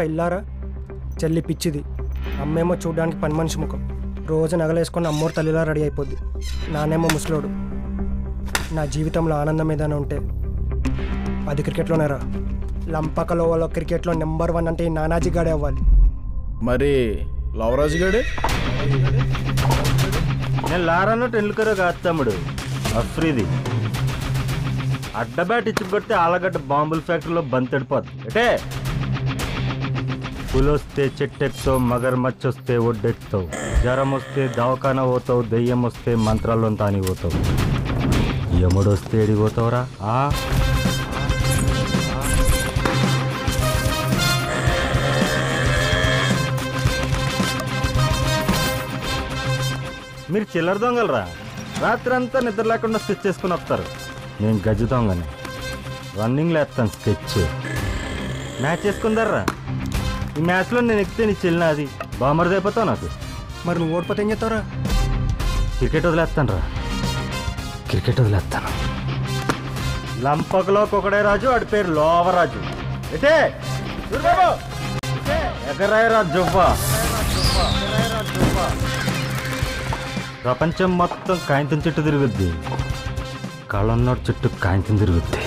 ఇల్లారా చెల్లి పిచ్చిది, అమ్మేమో చూడడానికి పని మనిషి ముఖం, రోజు నగలేసుకొని అమ్మోరు తల్లిలా రెడీ అయిపోద్ది. నానేమో ముసలోడు. నా జీవితంలో ఆనందం ఏదైనా ఉంటే అది క్రికెట్లోనేరా. లంపకలో వాళ్ళ క్రికెట్లో నెంబర్ 1 అంటే ఈ నానాజీ గాడే అవ్వాలి. మరి లవరాజు గాడే? నేను లారానో టెండూల్కర్ కాదు తమ్ముడు, అఫ్రీది. అడ్డబ్యాట్ ఇచ్చి కొడితే ఆలగడ్డ బాంబుల ఫ్యాక్టరీలో బంతెడిపోద్ది. అంటే పులొస్తే చెట్టెక్కుతావు, మగర్మచ్చ వస్తే ఒడ్డెక్కుతావు, జ్వరం వస్తే దవాఖానా పోతావు, దెయ్యం వస్తే మంత్రాల్లో తాని పోతావు, యముడొస్తే ఎడిపోతావురా. మీరు చిల్లర దొంగలరా, రాత్రి అంతా నిద్ర లేకుండా స్కెచ్ చేసుకుని వస్తారు. నేను గజ్జి దొంగని, రన్నింగ్లో వేస్తాను స్కెచ్. మ్యాచ్ చేసుకుందర్రా. ఈ మ్యాచ్లో నేను ఎక్కితే నీ చెల్లినది బామర్ది అయిపోతావు నాకు. మరి నువ్వు ఓడిపోతే ఏం చేస్తావురా? క్రికెట్ వదిలేస్తాను రా, క్రికెట్ వదిలేస్తాను. లంపకలో ఒకడే రాజు, వాడి పేరు లోవరాజు. ఎటే ఎగరాయరా జువ్వా. ప్రపంచం మొత్తం కాయింతం చుట్టూ తిరుగుద్ది, కళ్ళన్నోడు చుట్టూ కాయింతం తిరుగుద్ది.